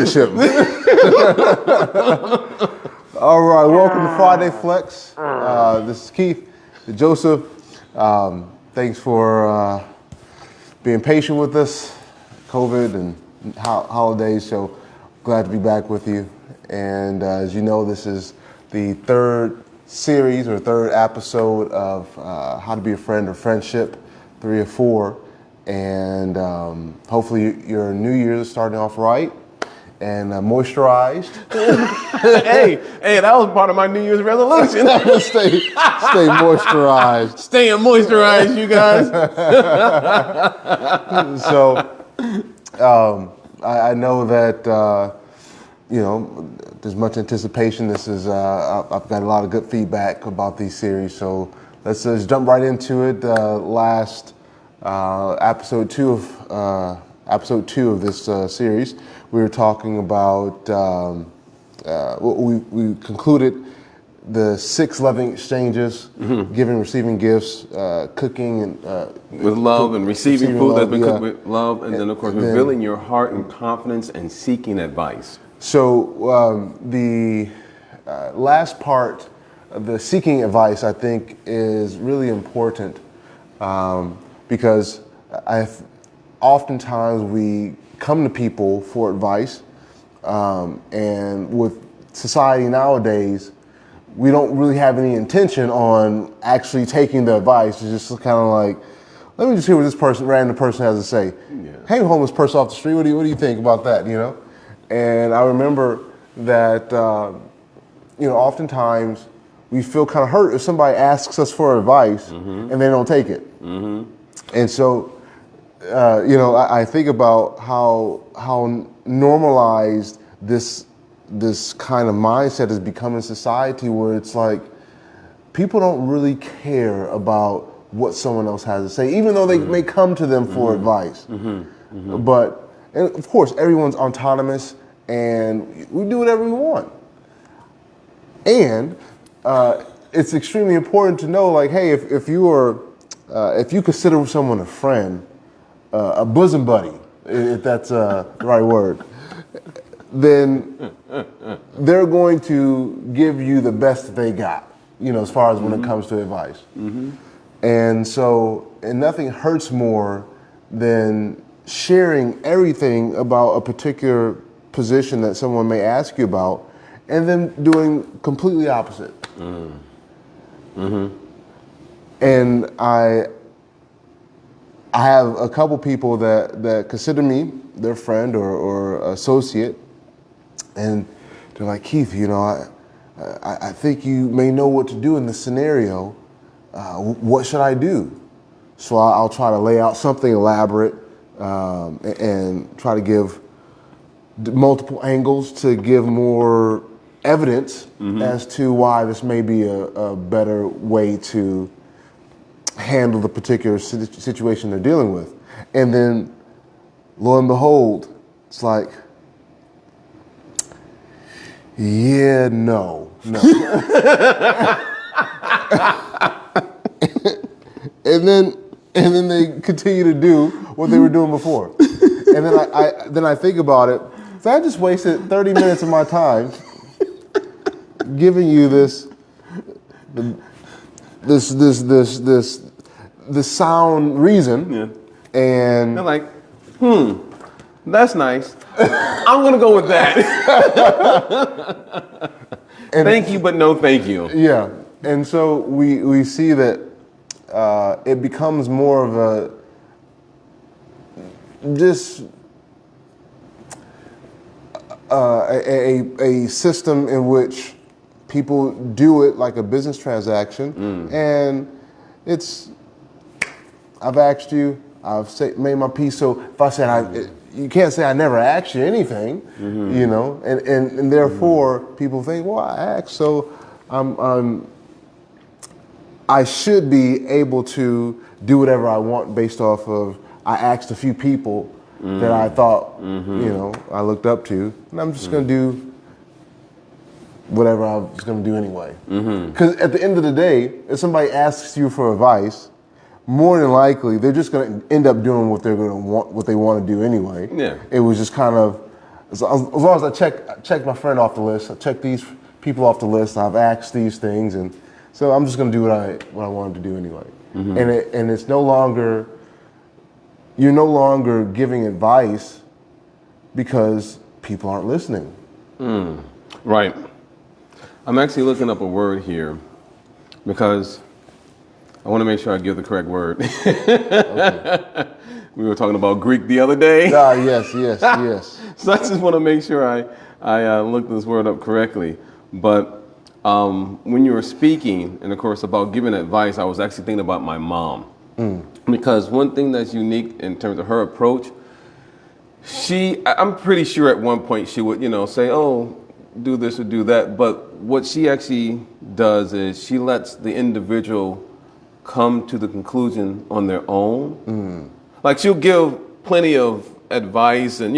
Ship. All right, welcome to Friday Flex. This is Keith, Joseph. Thanks for being patient with us, COVID and holidays. So glad to be back with you. And as you know, this is the third series or third episode of How to Be a Friend or Friendship, 3 or 4. And hopefully your New Year is starting off right and moisturized. hey, that was part of my New Year's resolution. stay moisturized. Staying moisturized, you guys. So I know that there's much anticipation. This is I've got a lot of good feedback about these series. So let's just jump right into it. Last episode two of this series, we were talking about we concluded the 6 loving exchanges, giving, receiving gifts, cooking and with love and receiving food that's been cooked yeah. with love, and then of course revealing your heart and confidence and seeking advice. So the last part of the seeking advice, I think, is really important because oftentimes we come to people for advice, and with society nowadays, we don't really have any intention on actually taking the advice. It's just kind of like, let me just hear what this random person has to say. Yeah. Hey, homeless person off the street, what do you think about that? And I remember that oftentimes we feel kind of hurt if somebody asks us for advice and they don't take it. And so I think about how normalized this kind of mindset has become in society, where it's like people don't really care about what someone else has to say, even though they may come to them for advice. But and of course, everyone's autonomous, and we do whatever we want. And it's extremely important to know, like, hey, if you consider someone a friend, a bosom buddy, if that's the right word, then they're going to give you the best that they got, as far as when it comes to advice. And so, and nothing hurts more than sharing everything about a particular position that someone may ask you about, and then doing completely opposite. And I have a couple people that consider me their friend or associate, and they're like, Keith, I think you may know what to do in this scenario. What should I do? So I'll try to lay out something elaborate and try to give multiple angles to give more evidence as to why this may be a better way to handle the particular situation they're dealing with. And then, lo and behold, it's like, yeah, no. and then they continue to do what they were doing before. And then I think about it. So I just wasted 30 minutes of my time giving you this sound reason. Yeah. And they're like, that's nice. I'm gonna go with that. Thank you, but no thank you. Yeah. And so we see that it becomes more of a system in which people do it like a business transaction, and I've asked you, I've made my piece. So if I said you can't say I never asked you anything, and therefore people think, well, I asked, so I should be able to do whatever I want based off of I asked a few people that I thought I looked up to, and I'm just going to do whatever I was going to do anyway. Because at the end of the day, if somebody asks you for advice, more than likely they're just going to end up doing what they want to do anyway. Yeah. It was just kind of as long as I check my friend off the list, I check these people off the list. I've asked these things, and so I'm just going to do what I wanted to do anyway. And it's no longer, you're no longer giving advice because people aren't listening. Right. I'm actually looking up a word here because I want to make sure I give the correct word. Okay. We were talking about Greek the other day. Yes. So I just want to make sure I looked this word up correctly. But when you were speaking, and of course about giving advice, I was actually thinking about my mom. Because one thing that's unique in terms of her approach, I'm pretty sure at one point she would, say, oh, do this or do that. But what she actually does is she lets the individual come to the conclusion on their own. Like she'll give plenty of advice and,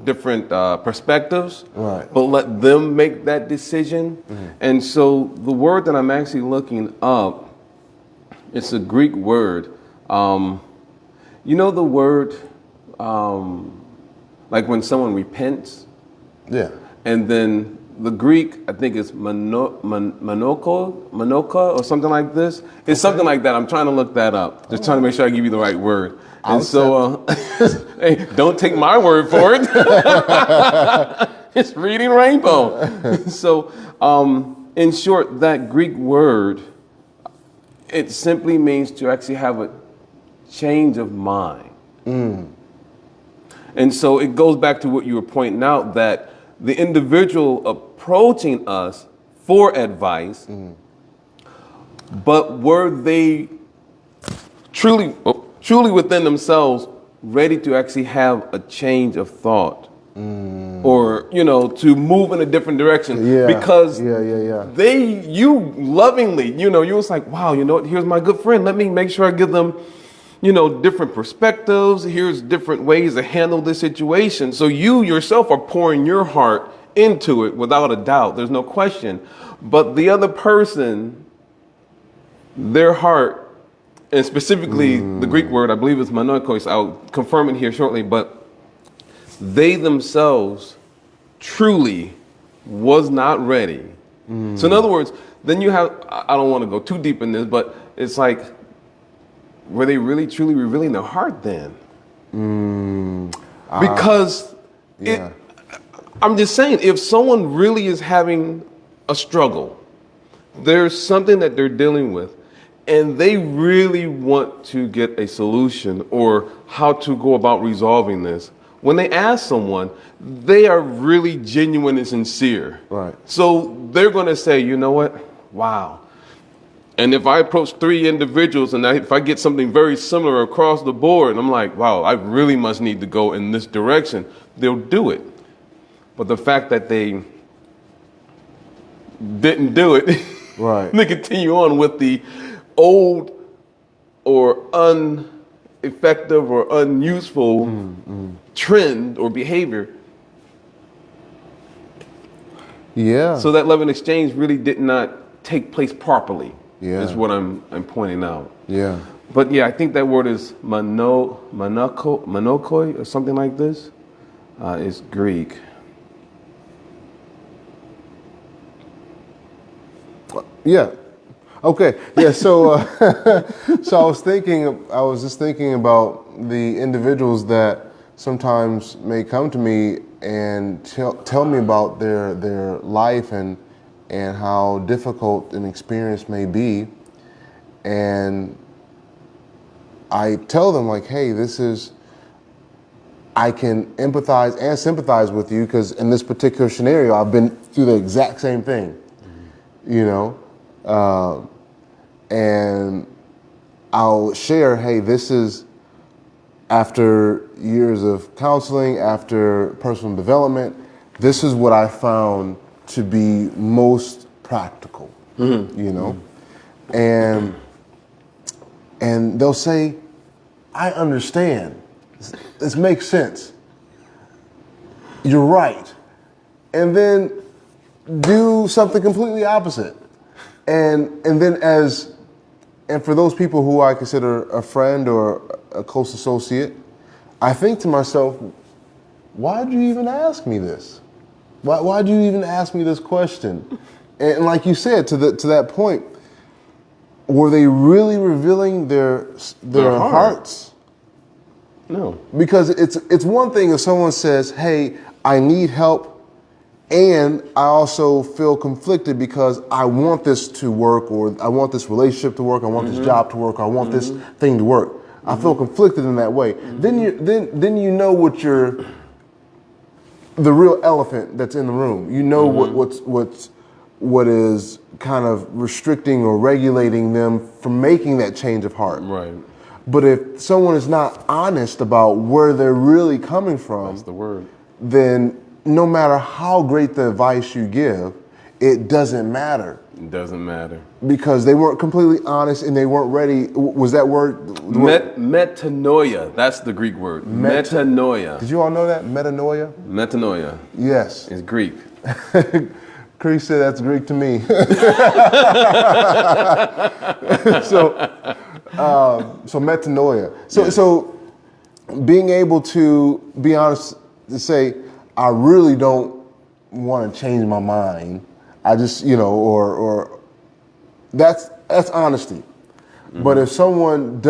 different perspectives, right, but let them make that decision. And so the word that I'm actually looking up, it's a Greek word. The word, like when someone repents? Yeah. And then the Greek, I think it's manoko or something like this. It's something like that. I'm trying to look that up. Just trying to make sure I give you the right word. And so, hey, don't take my word for it. It's reading rainbow. So, in short, that Greek word, it simply means to actually have a change of mind. And so it goes back to what you were pointing out, that the individual approaching us for advice, but were they truly within themselves ready to actually have a change of thought, or to move in a different direction? Because you lovingly, you was like, wow, here's my good friend. Let me make sure I give them different perspectives. Here's different ways to handle this situation. So you yourself are pouring your heart into it without a doubt. There's no question. But the other person, their heart, and specifically the Greek word, I believe it's monoikos, I'll confirm it here shortly, but they themselves truly was not ready. So in other words, then you have, I don't want to go too deep in this, but it's like, were they really truly revealing their heart then? Because I'm just saying, if someone really is having a struggle, there's something that they're dealing with, and they really want to get a solution or how to go about resolving this, when they ask someone, they are really genuine and sincere. Right. So they're going to say, you know what? Wow. And if I approach 3 individuals and if I get something very similar across the board, and I'm like, wow, I really must need to go in this direction, they'll do it. But the fact that they didn't do it, right, they continue on with the old or ineffective or unuseful trend or behavior. Yeah. So that love and exchange really did not take place properly. Yeah. Is what I'm pointing out. Yeah. But yeah, I think that word is monokoi or something like this. It's Greek. Yeah. Okay. Yeah. So, so I was just thinking about the individuals that sometimes may come to me and tell me about their life and how difficult an experience may be. And I tell them like, hey, I can empathize and sympathize with you because in this particular scenario, I've been through the exact same thing, and I'll share, hey, this is after years of counseling, after personal development, this is what I found to be most practical, and they'll say, I understand. This makes sense. You're right. And then do something completely opposite. And then for those people who I consider a friend or a close associate, I think to myself, why'd you even ask me this? Why'd you even ask me this question? And like you said, to that point, were they really revealing their hearts? No. Because it's one thing if someone says, hey, I need help, and I also feel conflicted because I want this to work, or I want this relationship to work, I want this job to work, or I want this thing to work. I feel conflicted in that way. Then you know what the real elephant that's in the room. You know what is kind of restricting or regulating them from making that change of heart. Right. But if someone is not honest about where they're really coming from, That's the word. then no matter how great the advice you give, it doesn't matter. It doesn't matter. Because they weren't completely honest and they weren't ready. Was that word? Metanoia. That's the Greek word. Metanoia. Did you all know that? Metanoia? Metanoia. Yes. It's Greek. Chris said that's Greek to me. So metanoia. So being able to be honest, to say, I really don't want to change my mind. I just, or that's honesty. But if someone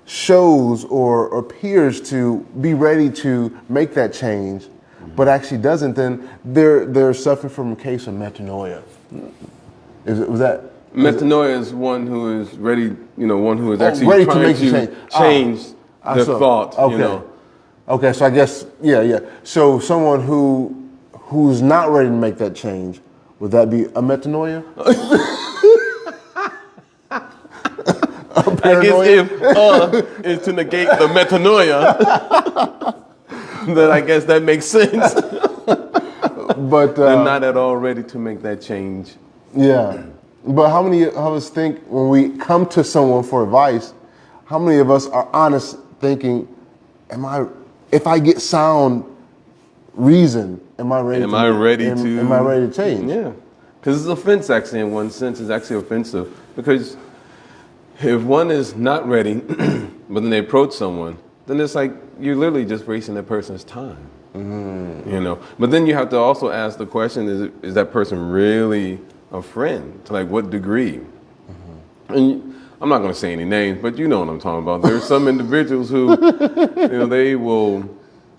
shows or appears to be ready to make that change, but actually doesn't, then they're suffering from a case of metanoia. Metanoia is one who is ready, one who is actually ready trying to make to change their thought. Okay. Okay, so I guess yeah. So someone who's not ready to make that change, would that be a metanoia? I guess if is to negate the metanoia, then I guess that makes sense. But they're not at all ready to make that change. Yeah. But how many of us think when we come to someone for advice, how many of us are honest thinking, if I get sound reason, am I ready to change? Yeah. Because it's offense actually in one sense. It's actually offensive. Because if one is not ready, but then they approach someone, then it's like you're literally just wasting that person's time. But then you have to also ask the question, is that person really a friend? To like what degree? And I'm not going to say any names, but you know what I'm talking about. There's some individuals who, they will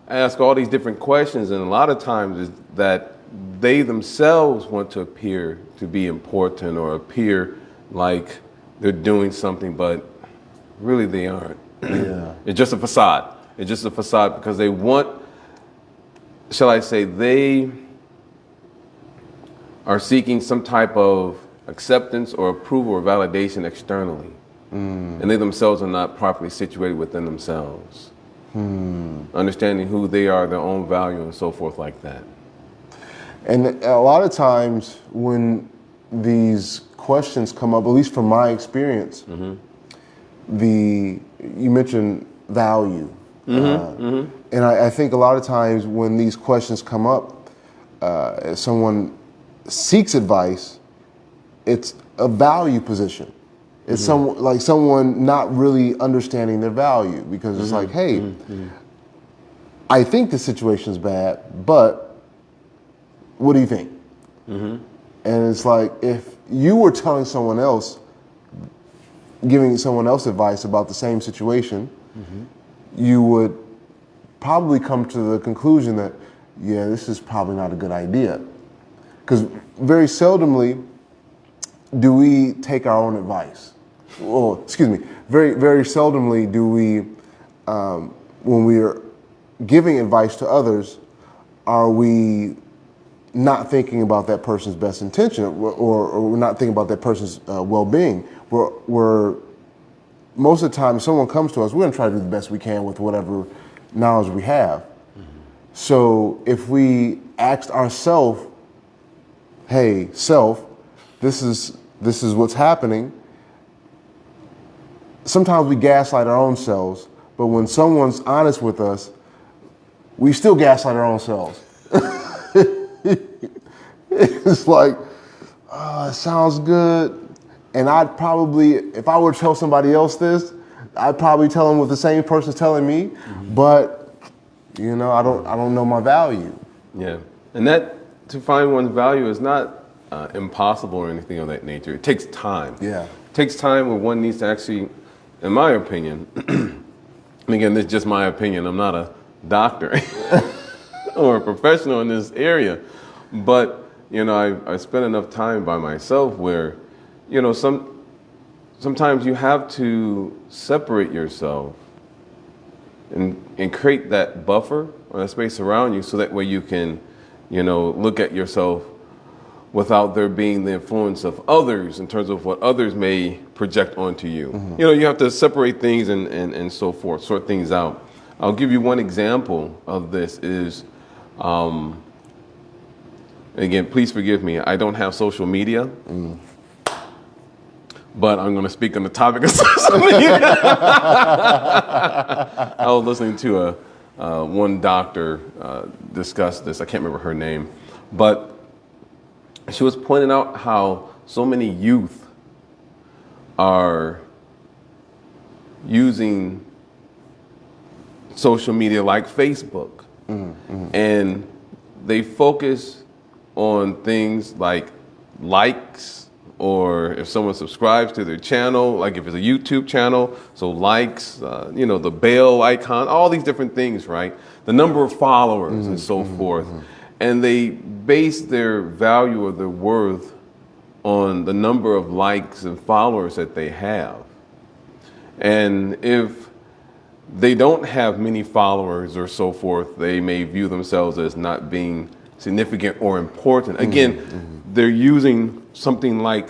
ask all these different questions, and a lot of times is that they themselves want to appear to be important or appear like they're doing something, but really they aren't. Yeah. It's just a facade. It's just a facade because they want, shall I say, they are seeking some type of acceptance or approval or validation externally. And they themselves are not properly situated within themselves. Understanding who they are, their own value, and so forth like that. And a lot of times when these questions come up, at least from my experience, you mentioned value. And I think a lot of times when these questions come up, if someone seeks advice, it's a value position. It's someone not really understanding their value, because it's like, hey, I think the situation's bad, but what do you think? And it's like, if you were telling someone else, giving someone else advice about the same situation, you would probably come to the conclusion that, yeah, this is probably not a good idea. Because very seldomly do we take our own advice. Well, excuse me, very, very seldomly do we, when we are giving advice to others, are we not thinking about that person's best intention, or we're not thinking about that person's well-being. We're most of the time, if someone comes to us, we're going to try to do the best we can with whatever knowledge we have. So if we asked ourselves, hey, self, this is what's happening, sometimes we gaslight our own selves, but when someone's honest with us, we still gaslight our own selves. It's like, it sounds good. And I'd probably, if I were to tell somebody else this, I probably tell them what the same person's telling me, but you know, I don't know my value. Yeah, and that to find one's value is not impossible or anything of that nature. It takes time. Yeah. It takes time where one needs to actually, in my opinion, and again, this is just my opinion. I'm not a doctor or a professional in this area, but you know, I spent enough time by myself where, you know, sometimes you have to separate yourself and create that buffer or that space around you so that way you can, you know, look at yourself without there being the influence of others in terms of what others may project onto you. Mm-hmm. You know, you have to separate things and so forth, sort things out. I'll give you one example of this is, again, please forgive me, I don't have social media. But I'm going to speak on the topic of social media. I was listening to one doctor discuss this. I can't remember her name. But she was pointing out how so many youth are using social media like Facebook. And they focus on things like likes, or if someone subscribes to their channel, like if it's a YouTube channel, so likes, you know, the bell icon, all these different things, right? The number of followers and so forth. And they base their value or their worth on the number of likes and followers that they have. And if they don't have many followers or so forth, they may view themselves as not being significant or important. Again, they're using something like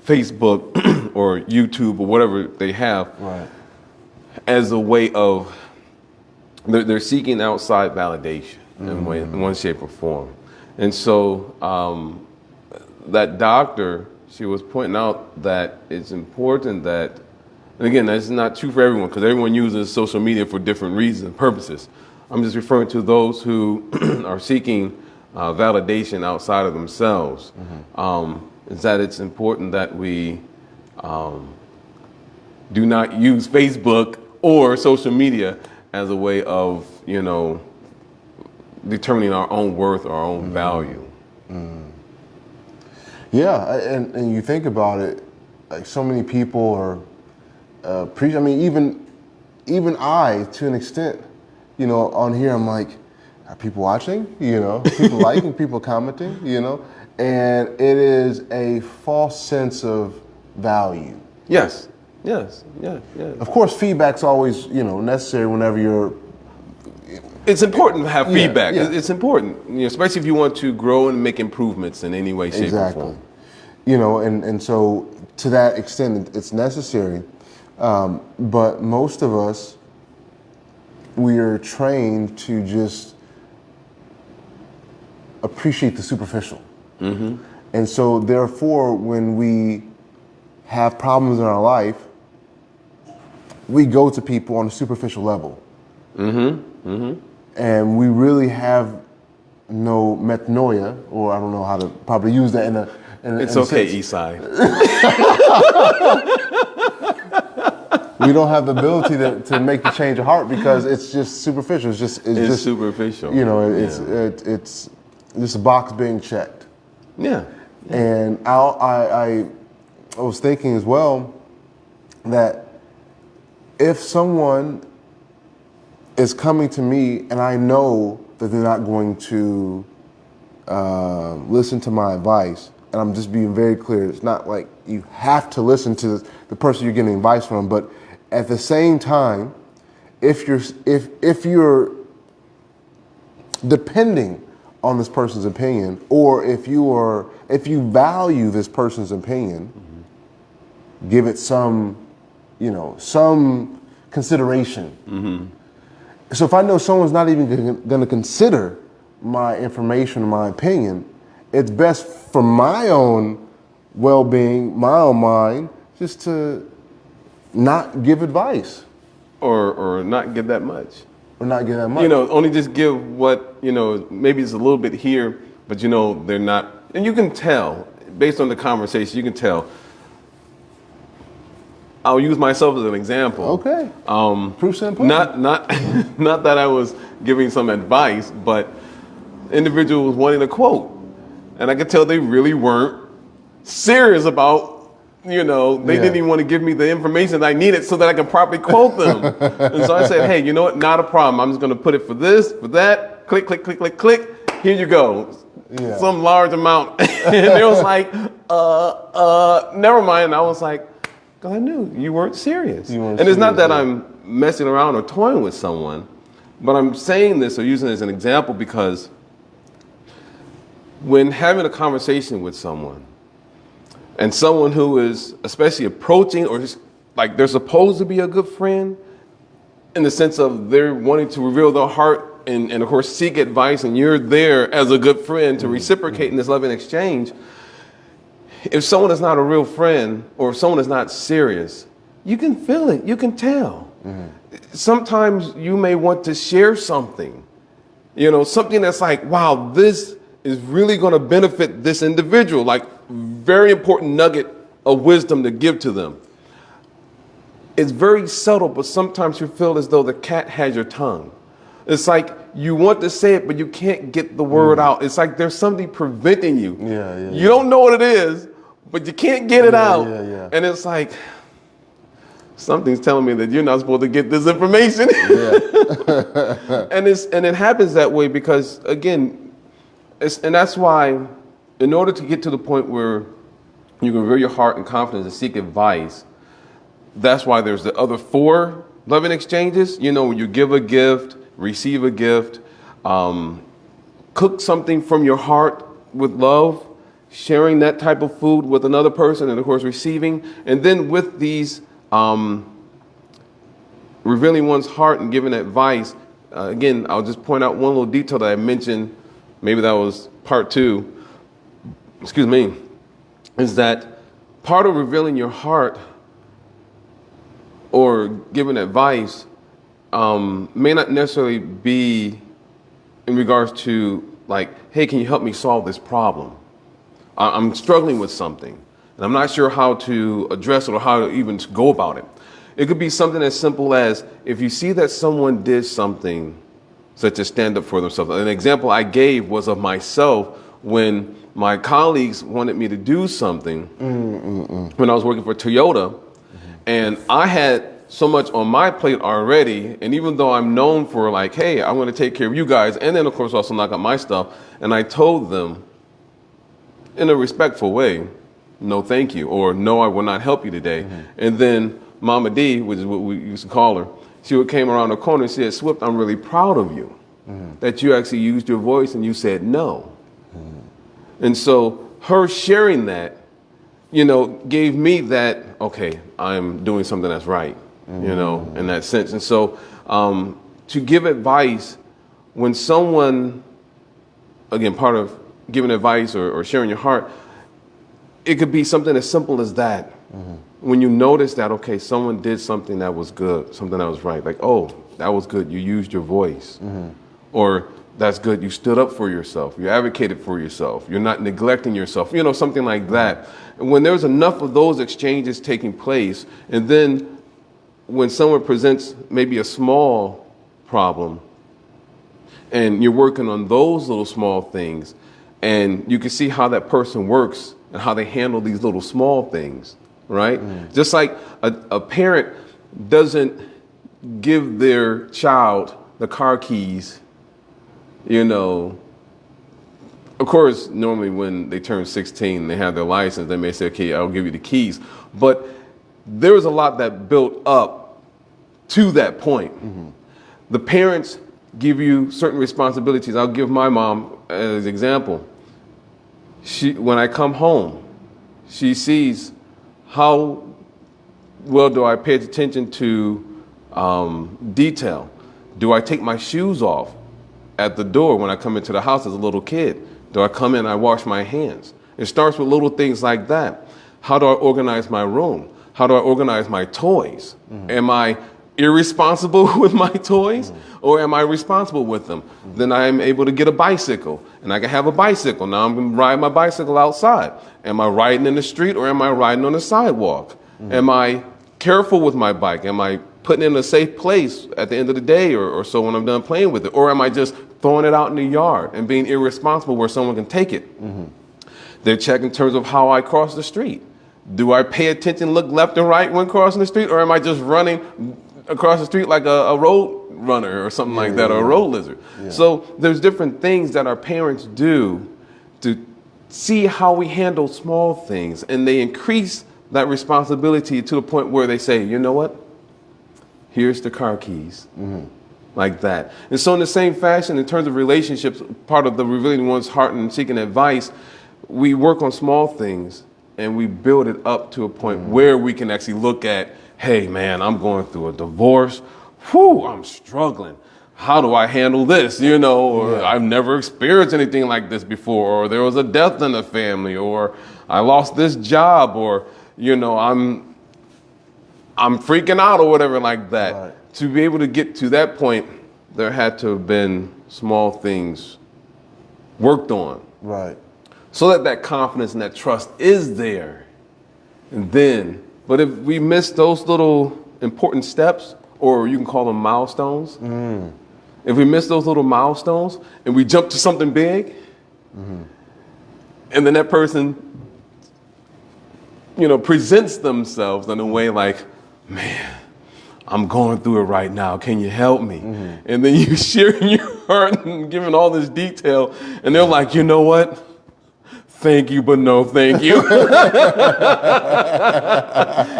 Facebook or YouTube or whatever they have as a way of, they're seeking outside validation in one shape or form. And so that doctor, she was pointing out that it's important that, and again, that's not true for everyone because everyone uses social media for different reasons and purposes. I'm just referring to those who are seeking validation outside of themselves. Is that it's important that we do not use Facebook or social media as a way of, you know, determining our own worth or our own value. Yeah, and you think about it, like so many people are I mean, even I, to an extent, you know, on here, I'm like, are people watching? You know, people liking, people commenting, you know, and it is a false sense of value. Yes. Of course, feedback's always, you know, necessary whenever you're. It's important to have feedback. Yeah. It's important, you know, especially if you want to grow and make improvements in any way, shape, or form. You know, and so to that extent, it's necessary. But most of us, we are trained to just appreciate the superficial. And so therefore, when we have problems in our life, we go to people on a superficial level. And we really have no metanoia, or I don't know how to probably use that in a It's okay, Eastside. We don't have the ability to make the change of heart because it's just superficial. It's just superficial. You know, it's just a box being checked. Yeah. And I was thinking as well that if someone is coming to me and I know that they're not going to listen to my advice, and I'm just being very clear, it's not like you have to listen to the person you're getting advice from, but at the same time, if you're depending on this person's opinion, or if you value this person's opinion, give it some consideration. So if I know someone's not even going to consider my information or my opinion, it's best for my own well-being, my own mind, just to not give advice. Or not give that much. Or not give that much. You know, only just give what, you know, maybe it's a little bit here, but you know, they're not, and you can tell, based on the conversation, you can tell, I'll use myself as an example. Okay. Proof's in play. Not that I was giving some advice, but individual was wanting a quote, and I could tell they really weren't serious about. They didn't even want to give me the information that I needed so that I could properly quote them. And so I said, hey, you know what? Not a problem. I'm just going to put it for this, for that. Click, click, click, click, click. Here you go. Yeah. Some large amount. And they was like, never mind. And I was like, because I knew you weren't serious. And it's not that I'm messing around or toying with someone, but I'm saying this or using it as an example because when having a conversation with someone, and someone who is especially approaching or just like they're supposed to be a good friend in the sense of they're wanting to reveal their heart and of course seek advice, and you're there as a good friend to reciprocate in this loving exchange. If someone is not a real friend or if someone is not serious, you can feel it, you can tell. Sometimes you may want to share something, something that's like, wow, this is really going to benefit this individual, like very important nugget of wisdom to give to them. It's very subtle, but sometimes you feel as though the cat has your tongue. It's like you want to say it, but you can't get the word out. It's like there's something preventing you. You don't know what it is, but you can't get it out. And it's like, something's telling me that you're not supposed to get this information. And it happens that way because, again, and that's why, in order to get to the point where you can reveal your heart and confidence and seek advice, that's why there's the other 4 loving exchanges. When you give a gift, receive a gift, cook something from your heart with love, sharing that type of food with another person, and of course receiving. And then with these revealing one's heart and giving advice, again, I'll just point out one little detail that I mentioned. Maybe that was part 2, is that part of revealing your heart or giving advice may not necessarily be in regards to like, hey, can you help me solve this problem? I'm struggling with something and I'm not sure how to address it or how to even go about it. It could be something as simple as if you see that someone did something such as stand up for themselves. An example I gave was of myself when my colleagues wanted me to do something when I was working for Toyota, and I had so much on my plate already, and even though I'm known for like, hey, I'm going to take care of you guys, and then of course also knock out my stuff, and I told them in a respectful way, no thank you, or no, I will not help you today. And then Mama D, which is what we used to call her, she came around the corner and said, Swift, I'm really proud of you that you actually used your voice and you said no. And so her sharing that, gave me that, okay, I'm doing something that's right, in that sense. And so to give advice when someone, again, part of giving advice or sharing your heart, it could be something as simple as that. When you notice that, okay, someone did something that was good, something that was right, like, oh, that was good, you used your voice. Or that's good, you stood up for yourself, you advocated for yourself, you're not neglecting yourself, something like that. And when there's enough of those exchanges taking place, and then when someone presents maybe a small problem, and you're working on those little small things, and you can see how that person works and how they handle these little small things. Right? Just like a parent doesn't give their child the car keys, of course, normally when they turn 16, they have their license, they may say, okay, I'll give you the keys. But there was a lot that built up to that point. The parents give you certain responsibilities. I'll give my mom as an example. When I come home, she sees how well do I pay attention to detail? Do I take my shoes off at the door when I come into the house as a little kid? Do I come in and I wash my hands? It starts with little things like that. How do I organize my room? How do I organize my toys? Am I irresponsible with my toys, or am I responsible with them? Then I am able to get a bicycle, and I can have a bicycle. Now I'm going to ride my bicycle outside. Am I riding in the street, or am I riding on the sidewalk? Am I careful with my bike? Am I putting it in a safe place at the end of the day or so when I'm done playing with it? Or am I just throwing it out in the yard and being irresponsible where someone can take it? They're checking in terms of how I cross the street. Do I pay attention, look left and right when crossing the street, or am I just running across the street like a road runner or something like that, or a road lizard? So there's different things that our parents do to see how we handle small things, and they increase that responsibility to the point where they say, you know what? Here's the car keys. Like that. And so in the same fashion, in terms of relationships, part of the revealing one's heart and seeking advice, we work on small things and we build it up to a point where we can actually look at, hey man, I'm going through a divorce. Whew, I'm struggling. How do I handle this? You know, or I've never experienced anything like this before, or there was a death in the family, or I lost this job, or, you know, I'm freaking out or whatever like that. Right. To be able to get to that point, there had to have been small things worked on. Right. So that that confidence and that trust is there. And then, but if we miss those little important steps, or you can call them milestones, if we miss those little milestones and we jump to something big, and then that person, you know, presents themselves in a way like, man, I'm going through it right now. Can you help me? And then you sharing your heart and giving all this detail, and they're like, you know what? Thank you, but no thank you.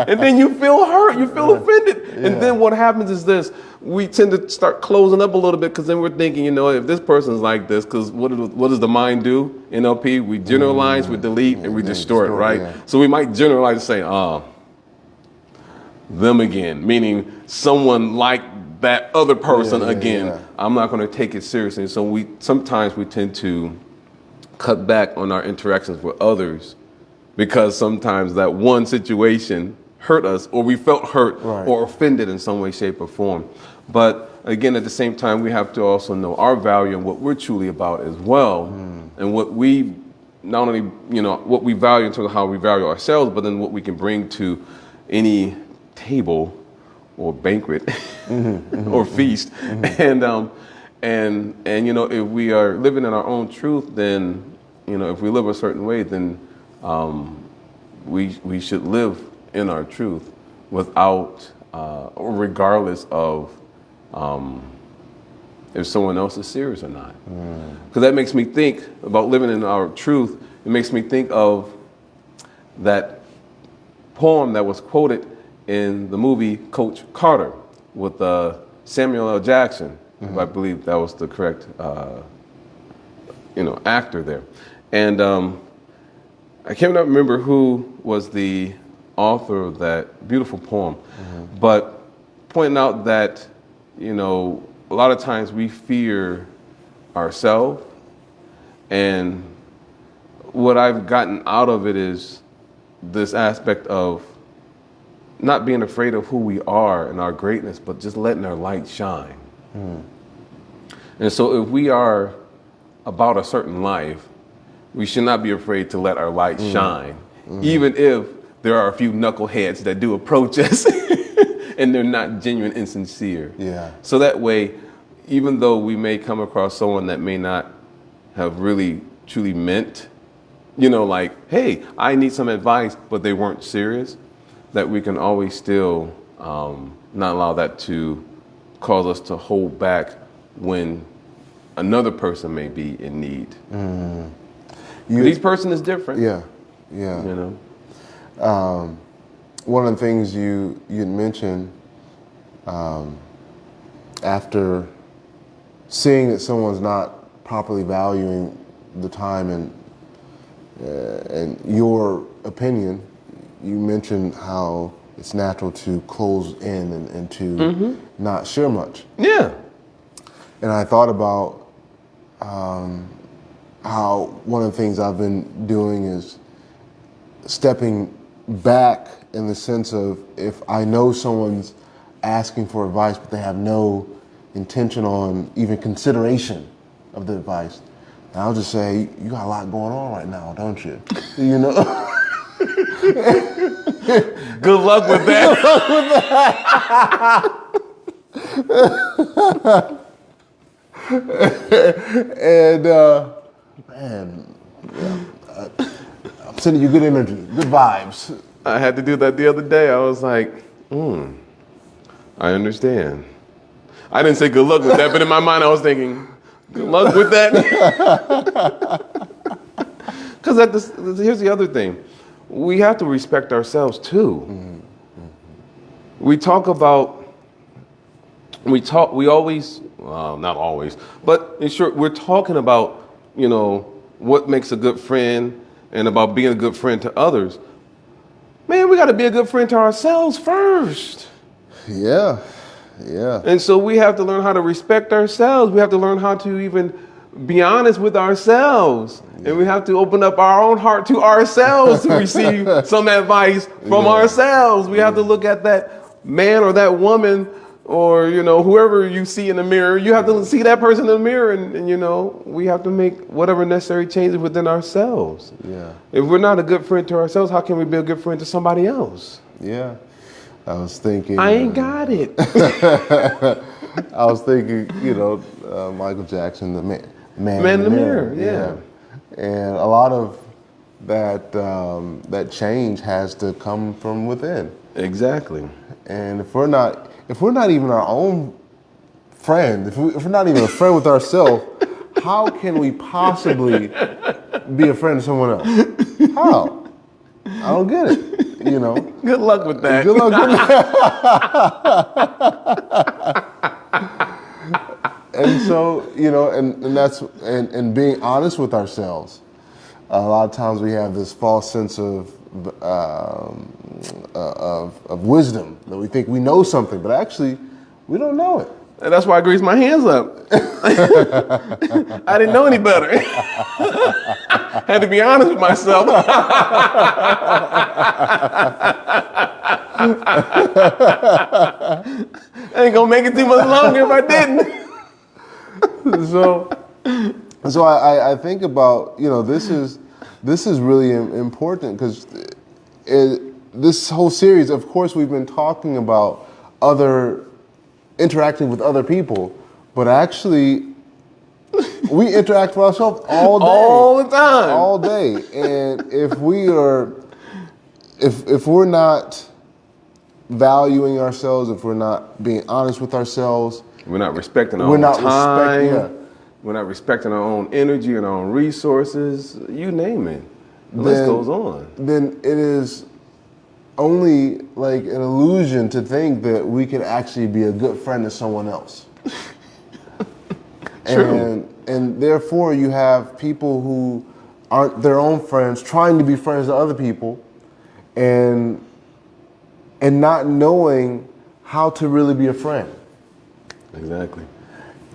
And then you feel hurt, you feel offended. And then what happens is this, we tend to start closing up a little bit, because then we're thinking, you know, if this person's like this, because what does the mind do? NLP, we generalize, we delete, and we distort, right? Yeah. So we might generalize and say, them again, meaning someone like that other person again. Yeah. I'm not going to take it seriously. So sometimes we tend to cut back on our interactions with others, because sometimes that one situation hurt us, or we felt hurt or offended in some way, shape, or form. But again, at the same time, we have to also know our value and what we're truly about as well, and what we not only, you know, what we value in terms of how we value ourselves, but then what we can bring to any table or banquet or feast. And you know, if we are living in our own truth, then, you know, if we live a certain way, then we should live in our truth without or regardless of if someone else is serious or not. Because that makes me think about living in our truth. It makes me think of that poem that was quoted in the movie Coach Carter with Samuel L. Jackson. I believe that was the correct, actor there. And I can't remember who was the author of that beautiful poem, but pointing out that, you know, a lot of times we fear ourselves, and what I've gotten out of it is this aspect of not being afraid of who we are and our greatness, but just letting our light shine. And so if we are about a certain life, we should not be afraid to let our light shine, even if there are a few knuckleheads that do approach us and they're not genuine and sincere. Yeah. So that way, even though we may come across someone that may not have really truly meant, you know, like, hey, I need some advice, but they weren't serious, that we can always still not allow that to cause us to hold back when another person may be in need. Each person is different. Yeah, yeah. You know. One of the things you mentioned, after seeing that someone's not properly valuing the time and your opinion, you mentioned how it's natural to close in and to not share much. Yeah. And I thought about how one of the things I've been doing is stepping back in the sense of, if I know someone's asking for advice but they have no intention on even consideration of the advice, I'll just say, you got a lot going on right now, don't you? You know? Good luck with that. And man, yeah, I'm sending you good energy, good vibes. I had to do that the other day. I was like, I understand. I didn't say good luck with that, but in my mind I was thinking, good luck with that. Because here's the other thing. We have to respect ourselves too. Mm-hmm. We always, well, not always, but in short, we're talking about, what makes a good friend and about being a good friend to others. Man, we got to be a good friend to ourselves first. Yeah. And so we have to learn how to respect ourselves. We have to learn how to even be honest with ourselves. Yeah. And we have to open up our own heart to ourselves to receive some advice from ourselves. We have to look at that man or that woman or, whoever you see in the mirror. You have to see that person in the mirror and we have to make whatever necessary changes within ourselves. Yeah. If we're not a good friend to ourselves, how can we be a good friend to somebody else? Yeah. I was thinking. I ain't got it. I was thinking, Michael Jackson, the man in the mirror. Yeah. And a lot of that change has to come from within. Exactly. And if we're not even our own friend, if we're not even a friend with ourselves, how can we possibly be a friend to someone else? How? I don't get it. Good luck with that. Good luck with that. And so, and that's and being honest with ourselves. A lot of times we have this false sense of wisdom that we think we know something, but actually we don't know it. And that's why I greased my hands up. I didn't know any better. Had to be honest with myself. I ain't gonna make it too much longer if I didn't. So I think about, this is really important because this whole series, of course, we've been talking about interacting with other people, but actually we interact with ourselves all day. All the time. All day. And if we're not valuing ourselves, if we're not being honest with ourselves, we're not respecting our own time. We're not respecting our own energy and our own resources. You name it. The list goes on. Then it is only like an illusion to think that we can actually be a good friend to someone else. True. And therefore you have people who aren't their own friends trying to be friends to other people and not knowing how to really be a friend. Exactly.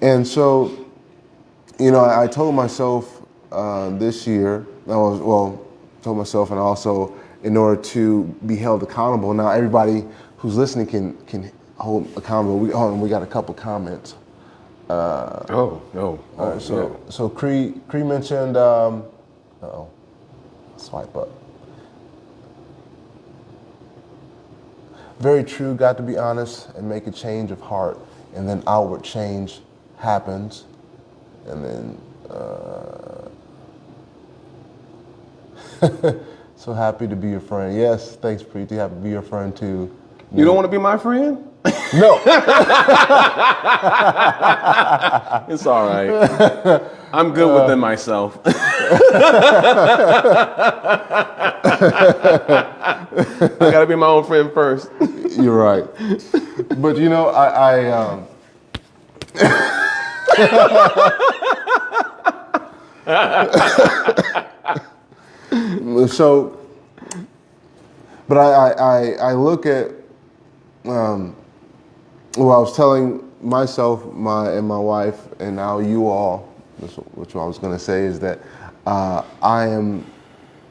And so, I told myself this year, told myself and also in order to be held accountable. Now everybody who's listening can hold accountable. We got a couple comments. So Cree mentioned, swipe up. Very true, got to be honest and make a change of heart, and then outward change happens. And then, so happy to be your friend. Yes, thanks, Preeti. Happy to be your friend too. You don't want to be my friend? No. It's all right. I'm good within myself. I gotta be my own friend first. You're right. But I look at, I was telling myself, and my wife, and now you all, which I was going to say is that I am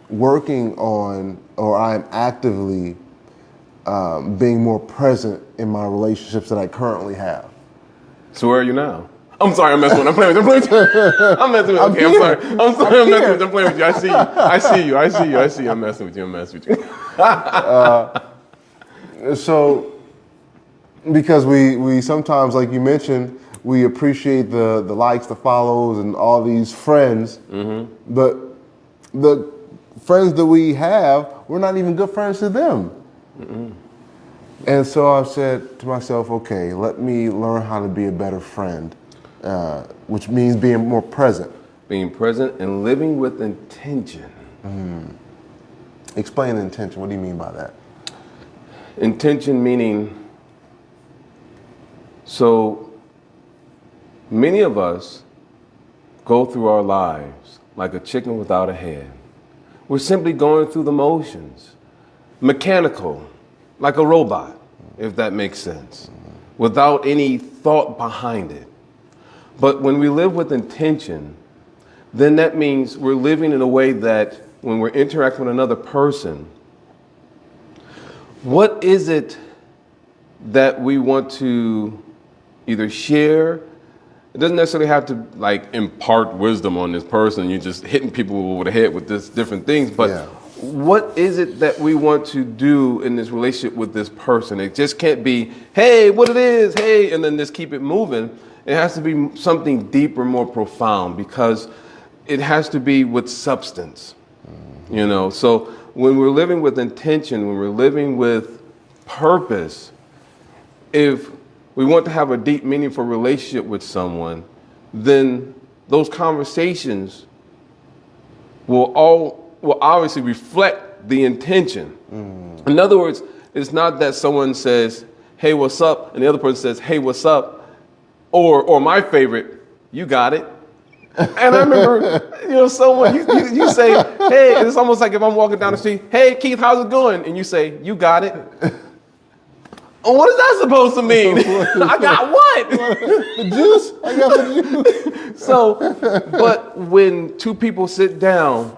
working on, or I am actively being more present in my relationships that I currently have. So where are you now? I'm sorry, I'm messing with you. I'm messing with you. I'm sorry, I'm messing with you. I'm playing with you. I see you. I'm messing with you. So, because we sometimes, like you mentioned, we appreciate the likes, the follows, and all these friends, but the friends that we have, we're not even good friends to them. And so I said to myself, okay, let me learn how to be a better friend, which means being more present. Being present and living with intention. Explain intention. What do you mean by that? Intention meaning, so many of us go through our lives like a chicken without a head. We're simply going through the motions, mechanical, like a robot, if that makes sense, without any thought behind it. But when we live with intention, then that means we're living in a way that when we're interacting with another person, what is it that we want to either share? It doesn't necessarily have to like impart wisdom on this person. You're just hitting people over the head with this different things. But what is it that we want to do in this relationship with this person? It just can't be, hey, what it is, hey, and then just keep it moving. It has to be something deeper, more profound, because it has to be with substance, you know? So when we're living with intention, when we're living with purpose, if we want to have a deep, meaningful relationship with someone, then those conversations will obviously reflect the intention. In other words, it's not that someone says, hey, what's up? And the other person says, hey, what's up? Or my favorite, you got it. And I remember, you know, someone, you say, hey, and it's almost like if I'm walking down the street, hey, Keith, how's it going? And you say, you got it. What is that supposed to mean? I got what? The juice? I got the juice. So, but when two people sit down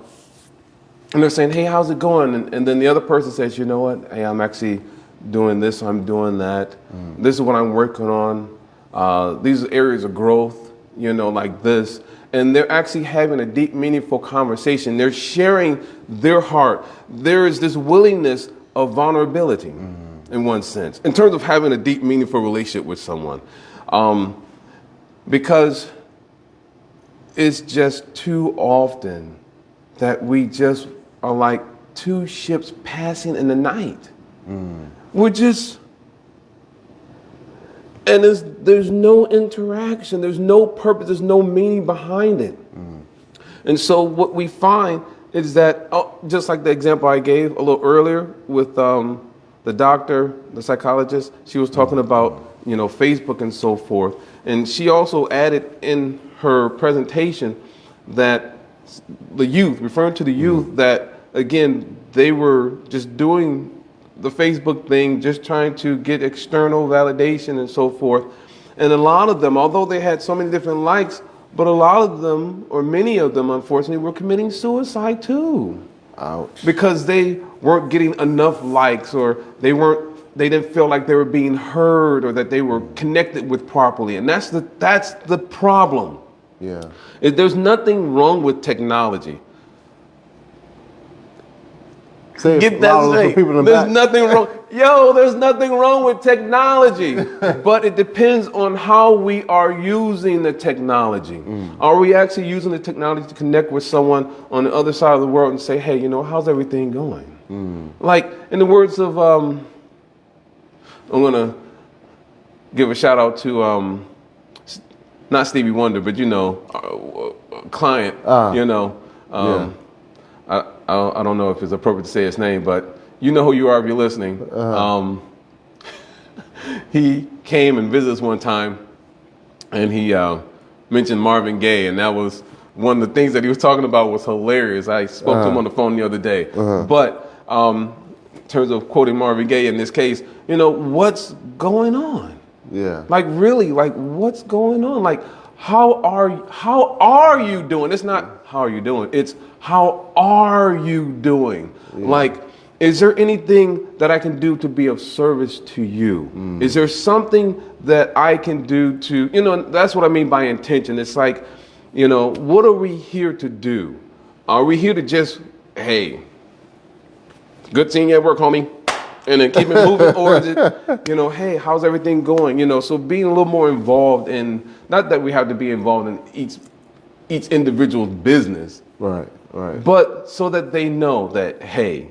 and they're saying, hey, how's it going? And then the other person says, you know what? Hey, I'm actually doing this, I'm doing that. This is what I'm working on. These are areas of growth, you know, like this. And they're actually having a deep, meaningful conversation. They're sharing their heart. There is this willingness of vulnerability in one sense, in terms of having a deep, meaningful relationship with someone. Because it's just too often that we just are like two ships passing in the night. We're just, and there's no interaction, there's no purpose, there's no meaning behind it. And so what we find is that, just like the example I gave a little earlier with the doctor, the psychologist, she was talking about, you know, Facebook and so forth. And she also added in her presentation that the youth, referring to the youth, that again, they were just doing the Facebook thing, just trying to get external validation and so forth. And a lot of them, although they had so many different likes, but a lot of them, or many of them, unfortunately, were committing suicide too. Ouch. Because they weren't getting enough likes, or they didn't feel like they were being heard, or that they were connected with properly. And that's the problem. Yeah. There's nothing wrong with technology. Say Get that straight. There's nothing wrong. There's nothing wrong with technology, but it depends on how we are using the technology. Are we actually using the technology to connect with someone on the other side of the world and say, hey, you know, how's everything going? Like in the words of, I'm going to give a shout out to, not Stevie Wonder, but, you know, a client, you know, I don't know if it's appropriate to say his name, but you know who you are if you're listening. He came and visited us one time, and he mentioned Marvin Gaye, and that was one of the things that he was talking about was hilarious. I spoke to him on the phone the other day. But in terms of quoting Marvin Gaye in this case, you know, what's going on? Yeah. Like really, like what's going on? Like how are you doing? It's not how are you doing? It's how are you doing? Yeah. Like, is there anything that I can do to be of service to you? Is there something that I can do to, you know, that's what I mean by intention. It's like, you know, what are we here to do? Are we here to just, hey, good seeing you at work, homie. And then keep it moving, or is it, you know, hey, how's everything going? You know, so being a little more involved in, not that we have to be involved in each individual's business, Right, right. but so that they know that, hey,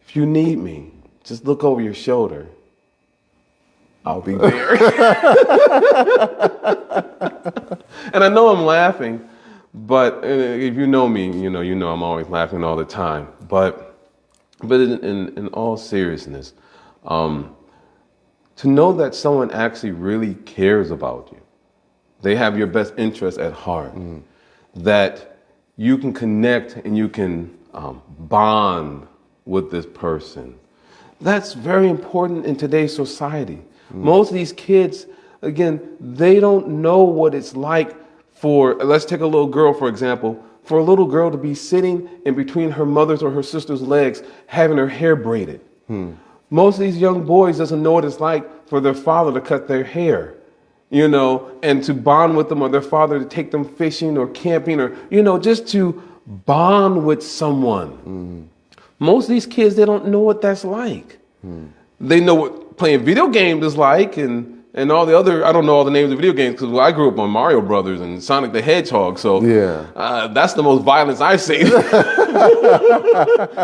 if you need me, just look over your shoulder. I'll be there. And I know I'm laughing, but if you know me, you know I'm always laughing all the time. But in all seriousness, to know that someone actually really cares about you, they have your best interest at heart, that you can connect and you can bond with this person. That's very important in today's society. Most of these kids, again, they don't know what it's like for, let's take a little girl, for example, for a little girl to be sitting in between her mother's or her sister's legs, having her hair braided. Most of these young boys doesn't know what it's like for their father to cut their hair, you know, and to bond with them, or their father to take them fishing or camping, or, you know, just to bond with someone. Most of these kids, they don't know what that's like. They know what playing video games is like, and all the other, I don't know all the names of video games, because I grew up on Mario Brothers and Sonic the Hedgehog, so Yeah. that's the most violence I've seen.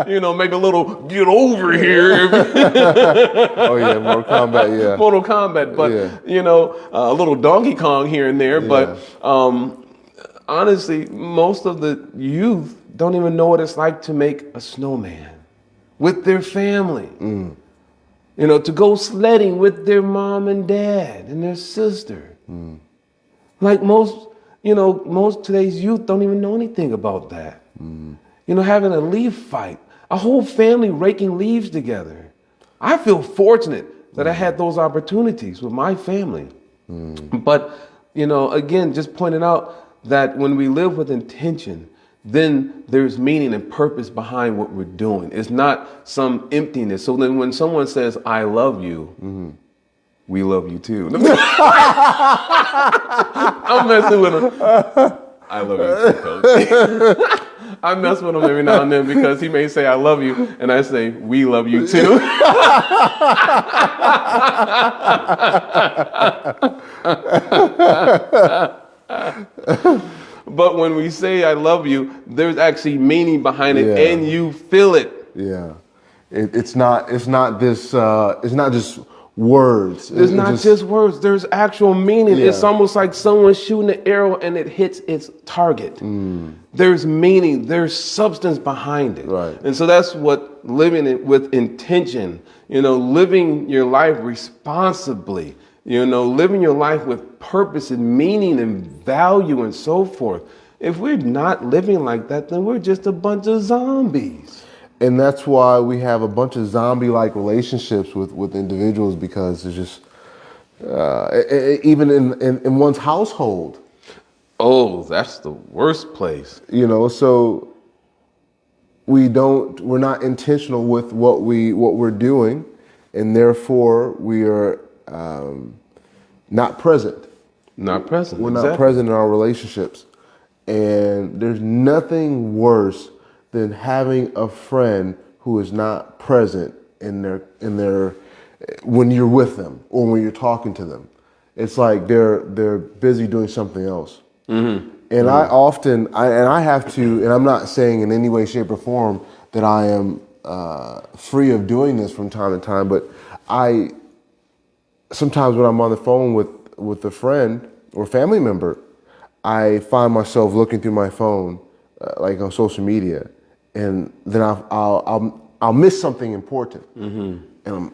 You know, maybe a little get over here. Oh yeah, Mortal Kombat. Yeah. Mortal Kombat, but Yeah. you know, a little Donkey Kong here and there. But honestly, most of the youth don't even know what it's like to make a snowman with their family. You know, to go sledding with their mom and dad and their sister. Like most today's youth don't even know anything about that. You know, having a leaf fight, a whole family raking leaves together. I feel fortunate that I had those opportunities with my family. But, you know, again, just pointing out that when we live with intention, then there's meaning and purpose behind what we're doing. It's not some emptiness. So then when someone says, I love you, we love you too. I'm messing with them. I love you too, Coach. I mess with him every now and then because he may say, I love you, and I say, we love you too. But when we say I love you, there's actually meaning behind it, and you feel it. Yeah, it's not just words. It's not just words. There's actual meaning. Yeah. It's almost like someone shooting an arrow and it hits its target. There's meaning. There's substance behind it. Right. And so that's what living it with intention. You know, living your life responsibly. You know, living your life with purpose and meaning and value and so forth. If we're not living like that, then we're just a bunch of zombies. And that's why we have a bunch of zombie-like relationships with individuals, because it's just, even in one's household. Oh, that's the worst place. You know, so we're not intentional with what we're doing, and therefore we are not present. Not present. We're not present in our relationships. And there's nothing worse than having a friend who is not present in their when you're with them or when you're talking to them. It's like they're busy doing something else. And I have to, and I'm not saying in any way, shape, or form that I am free of doing this from time to time, but sometimes when I'm on the phone with a friend or family member, I find myself looking through my phone, like on social media, and then I'll miss something important, and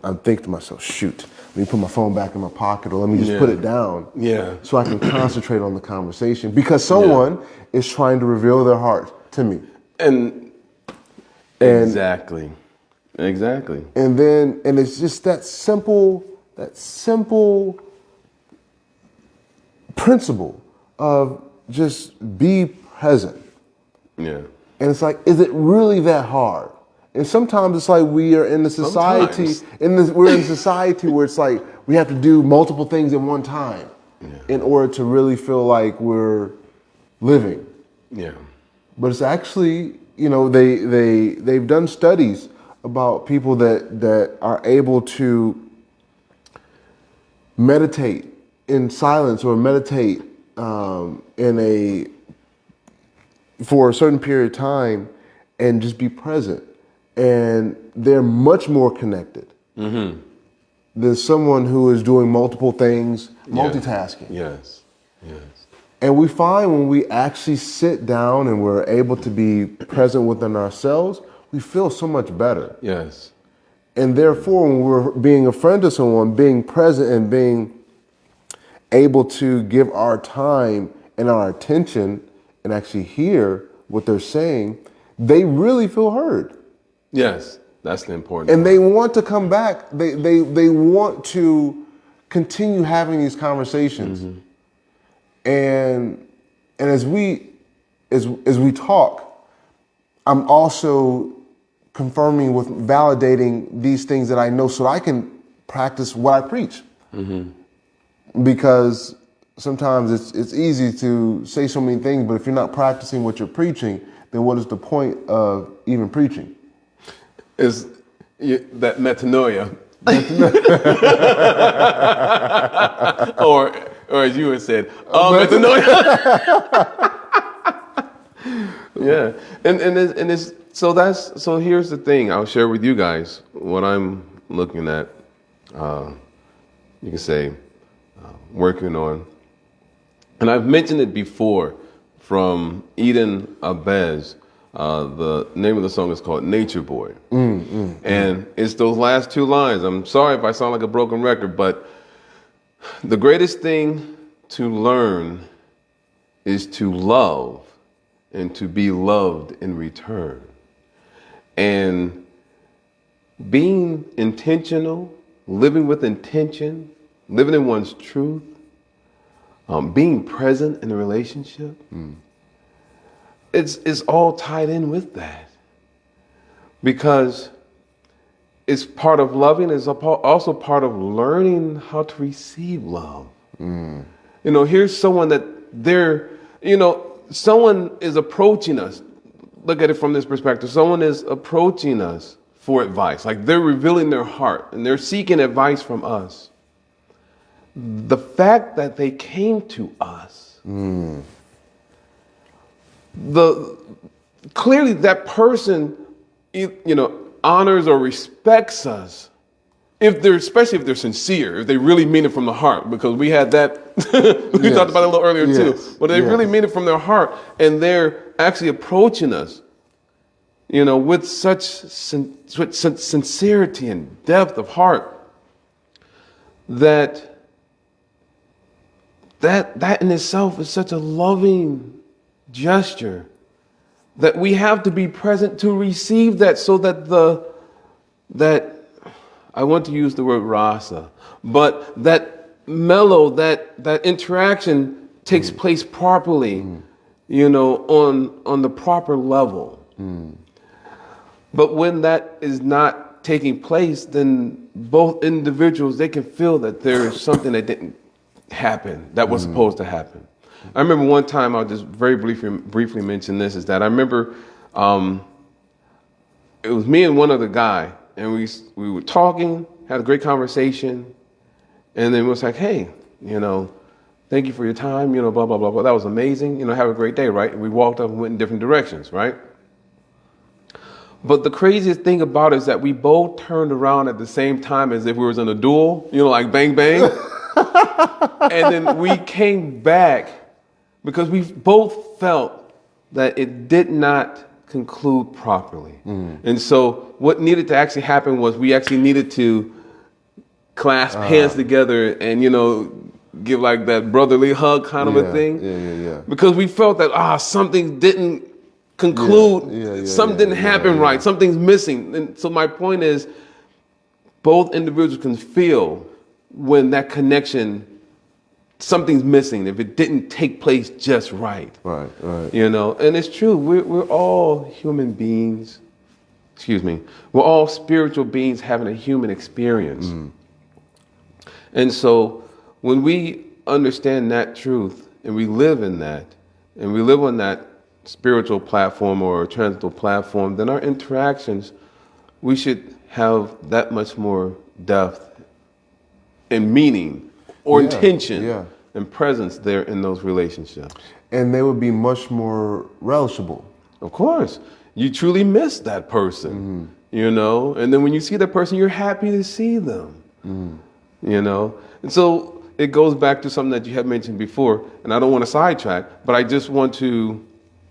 I'm thinking to myself, shoot, let me put my phone back in my pocket, or let me just put it down, so I can concentrate on the conversation, because someone is trying to reveal their heart to me, and exactly, and it's just that simple principle of just be present. Yeah. And it's like, is it really that hard? And sometimes it's like we are in a society, we're in a society where it's like we have to do multiple things at one time in order to really feel like we're living. Yeah. But it's actually, you know, they've done studies about people that are able to meditate in silence or meditate for a certain period of time and just be present. And they're much more connected than someone who is doing multiple things, multitasking. Yes. And we find when we actually sit down and we're able to be present within ourselves, we feel so much better. Yes. And therefore, when we're being a friend to someone, being present and being able to give our time and our attention and actually hear what they're saying, they really feel heard. Yes, that's the important And part. they want to come back. They want to continue having these conversations. And as we talk, I'm also confirming with validating these things that I know so that I can practice what I preach. Because sometimes it's easy to say so many things, but if you're not practicing what you're preaching, then what is the point of even preaching? Is that metanoia. or as you had said, metanoia. Yeah. And it's so here's the thing. I'll share with you guys what I'm looking at, you can say, working on. And I've mentioned it before from Eden Abez. The name of the song is called Nature Boy. And it's those last two lines. I'm sorry if I sound like a broken record, but the greatest thing to learn is to love and to be loved in return. And being intentional, living with intention, living in one's truth, being present in a relationship, it's all tied in with that. Because it's part of loving, it's also part of learning how to receive love. Here's someone that someone is approaching us. Look at it from this perspective. Someone is approaching us for advice. Like they're revealing their heart and they're seeking advice from us. The fact that they came to us, clearly that person, honors or respects us. Especially if they're sincere, if they really mean it from the heart, because we had that, we talked about it a little earlier too, but they really mean it from their heart and they're actually approaching us, with such sincerity and depth of heart that in itself is such a loving gesture that we have to be present to receive that, so that I want to use the word rasa, but that that interaction takes place properly, on the proper level. But when that is not taking place, then both individuals, they can feel that there is something that didn't happen, that was supposed to happen. I remember one time, I'll just very briefly mention this, is that I remember it was me and one other guy, and we were talking, had a great conversation, and then it was like, hey, thank you for your time, blah, blah, blah, blah. That was amazing, have a great day, right? And we walked up and went in different directions, right? But the craziest thing about it is that we both turned around at the same time as if we was in a duel, like bang, bang. And then we came back because we both felt that it did not conclude properly. And so what needed to actually happen was we actually needed to clasp hands together and, give like that brotherly hug kind of a thing. Yeah. Because we felt that, something didn't conclude, something didn't happen right, something's missing. And so my point is, both individuals can feel when that connection, something's missing, if it didn't take place just right. Right. And it's true, we're all human beings, we're all spiritual beings having a human experience. And so when we understand that truth and we live in that, and we live on that spiritual platform or transcendental platform, then our interactions we should have that much more depth and meaning or Yeah, intention yeah. and presence there in those relationships. And they would be much more relishable. Of course, you truly miss that person, you know, and then when you see that person, you're happy to see them, you know. And so it goes back to something that you had mentioned before, and I don't want to sidetrack, but I just want to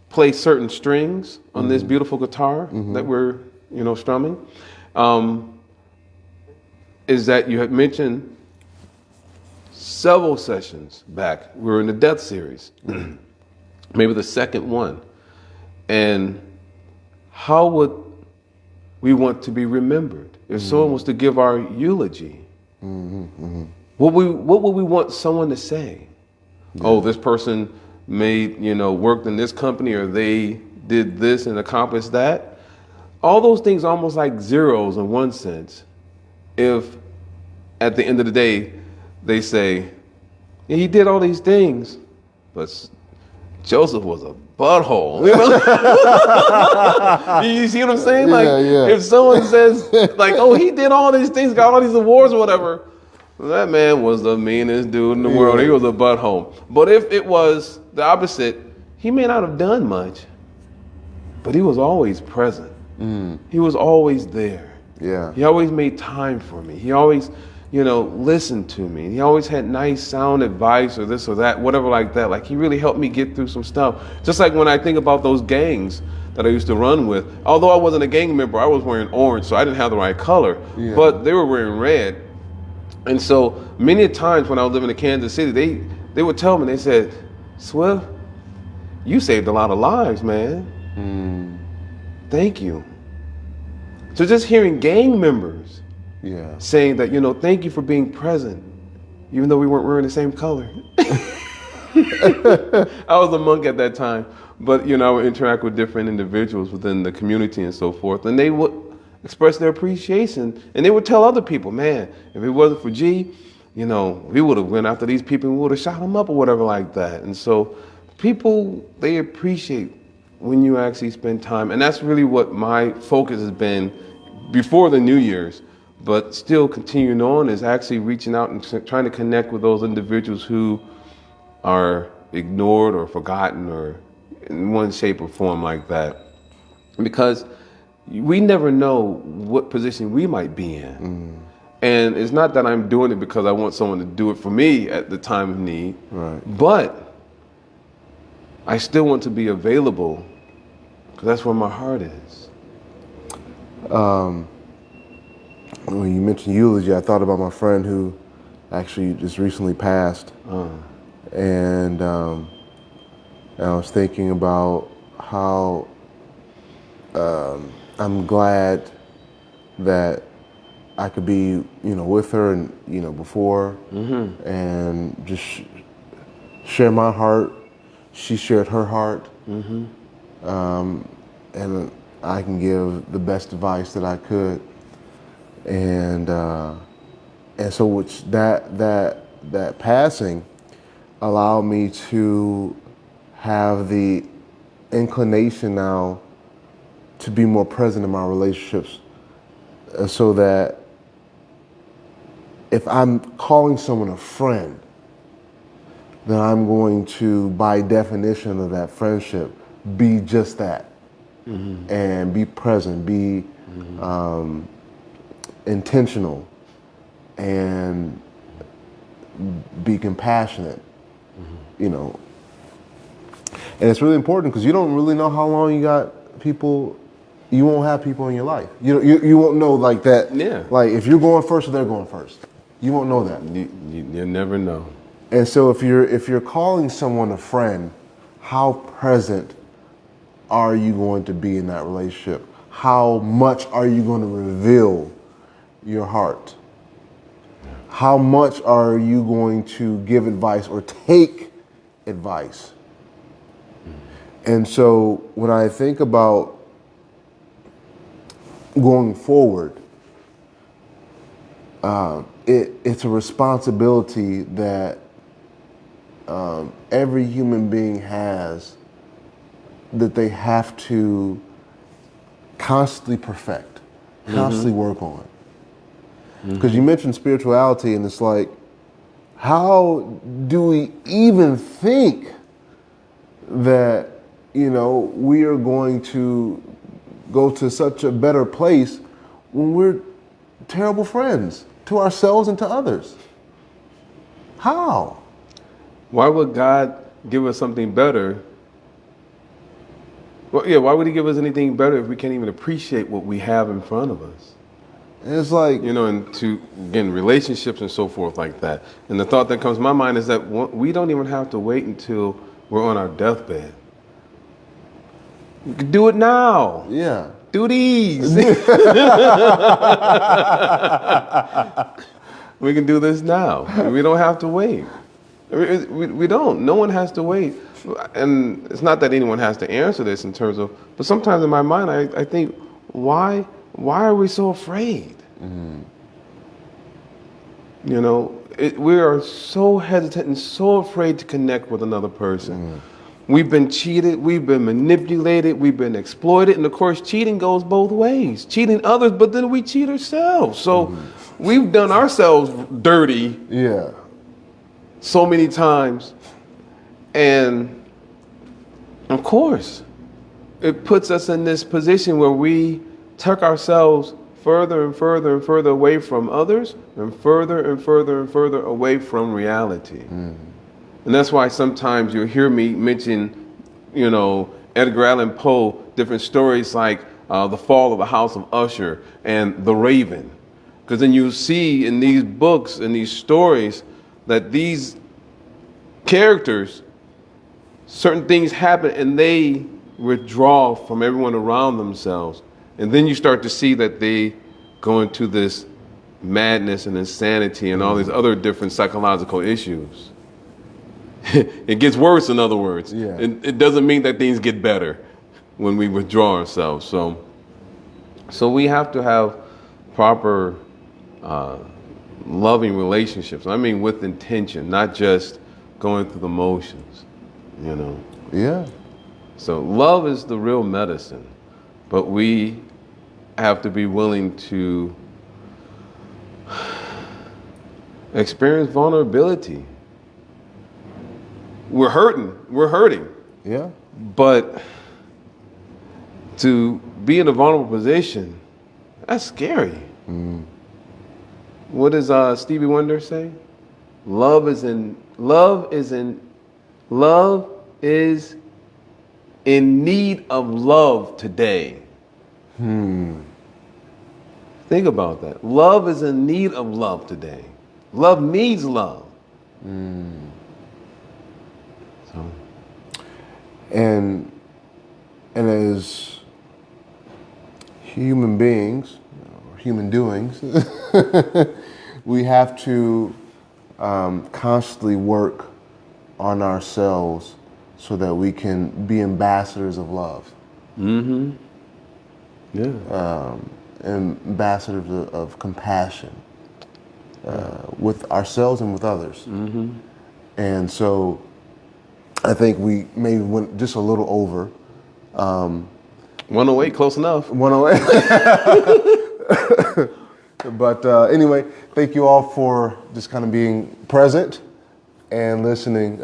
play certain strings on this beautiful guitar that we're, you know, strumming. Is that you had mentioned several sessions back, we were in the Death series, maybe the second one. And how would we want to be remembered? If someone was to give our eulogy, what would we want someone to say? Oh, this person made, you know, worked in this company, or they did this and accomplished that. All those things are almost like zeros in one sense. If at the end of the day, they say, yeah, he did all these things, but Joseph was a butthole. You know? You see what I'm saying? Like, if someone says, like, oh, he did all these things, got all these awards or whatever, that man was the meanest dude in the world. He was a butthole. But if it was the opposite, he may not have done much, but he was always present. He was always there. Yeah. He always made time for me. He always, you know, listened to me. He always had nice sound advice or this or that, whatever like that. Like, he really helped me get through some stuff. Just like when I think about those gangs that I used to run with, although I wasn't a gang member, I was wearing orange, so I didn't have the right color, but they were wearing red. And so many times when I was living in Kansas City, they would tell me, they said, Swift, you saved a lot of lives, man. Thank you. So just hearing gang members saying that, you know, thank you for being present, even though we weren't wearing the same color. I was a monk at that time, but, you know, I would interact with different individuals within the community and so forth, and they would express their appreciation, and they would tell other people, man, if it wasn't for G, you know, we would have went after these people and we would have shot them up or whatever like that. And so people, they appreciate when you actually spend time, and that's really what my focus has been before the New Year's, but still continuing on, is actually reaching out and trying to connect with those individuals who are ignored or forgotten or in one shape or form like that. Because we never know what position we might be in. And it's not that I'm doing it because I want someone to do it for me at the time of need, but I still want to be available because that's where my heart is. When you mentioned eulogy, I thought about my friend who actually just recently passed. And I was thinking about how I'm glad that I could be, you know, with her and, you know, before, and just share my heart. She shared her heart, and I can give the best advice that I could, and so which that passing allowed me to have the inclination now to be more present in my relationships, so that if I'm calling someone a friend, then I'm going to, by definition of that friendship, be just that, and be present, be intentional, and be compassionate, you know. And it's really important because you don't really know how long you got people. You won't have people in your life. You won't know like that. Yeah. Like if you're going first or they're going first, you won't know that. You never know. And so if you're calling someone a friend, how present are you going to be in that relationship? How much are you going to reveal your heart? How much are you going to give advice or take advice? And so when I think about going forward, it's a responsibility that every human being has, that they have to constantly perfect. constantly work on. Because you mentioned spirituality, and it's like, how do we even think that, we are going to go to such a better place when we're terrible friends to ourselves and to others? How? Why would God give us something better? Well, yeah, why would he give us anything better if we can't even appreciate what we have in front of us? And it's like, And to, again, relationships and so forth like that. And the thought that comes to my mind is that we don't even have to wait until we're on our deathbed. You can do it now. yeah. Do these. We can do this now. We don't have to wait. We don't. No one has to wait. And it's not that anyone has to answer this in terms of, but sometimes in my mind, I think, why are we so afraid? We are so hesitant and so afraid to connect with another person. We've been cheated, we've been manipulated, we've been exploited, and of course cheating goes both ways. Cheating others, but then we cheat ourselves. So we've done ourselves dirty so many times. And of course, it puts us in this position where we tuck ourselves further and further and further away from others, and further and further and further away from reality. And that's why sometimes you'll hear me mention, Edgar Allan Poe, different stories like The Fall of the House of Usher and The Raven. Because then you see in these books and these stories that these characters, certain things happen and they withdraw from everyone around themselves. And then you start to see that they go into this madness and insanity and all these other different psychological issues. It gets worse, in other words. Yeah. It doesn't mean that things get better when we withdraw ourselves. So we have to have proper loving relationships. I mean, with intention, not just going through the motions, Yeah. So love is the real medicine, but we have to be willing to experience vulnerability. We're hurting. Yeah. But to be in a vulnerable position, that's scary. What does Stevie Wonder say? Love is in need of love today. Think about that. Love is in need of love today. Love needs love. So. And as human beings, or human doings, we have to constantly work on ourselves so that we can be ambassadors of love. Ambassadors of compassion with ourselves and with others. And so I think we maybe went just a little over. 108, close enough. 108. But anyway, thank you all for just kind of being present and listening.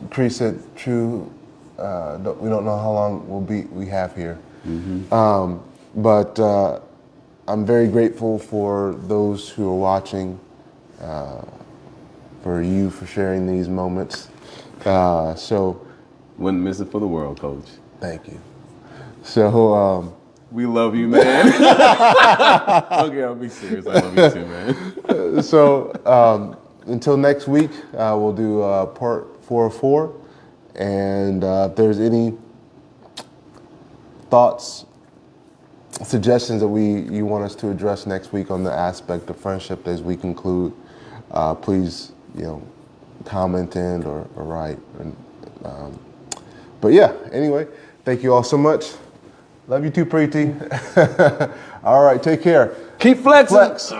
Chris said, "True, we don't know how long we have here." But I'm very grateful for those who are watching, for you for sharing these moments. So wouldn't miss it for the world, Coach. Thank you. So we love you, man. Okay, I'll be serious. I love you too, man. So until next week, we'll do part 4 of 4. And if there's any thoughts, suggestions that you want us to address next week on the aspect of friendship as we conclude, please, comment in or write. But yeah, anyway, thank you all so much. Love you too, Preeti. All right, take care. Keep flexing. Flex.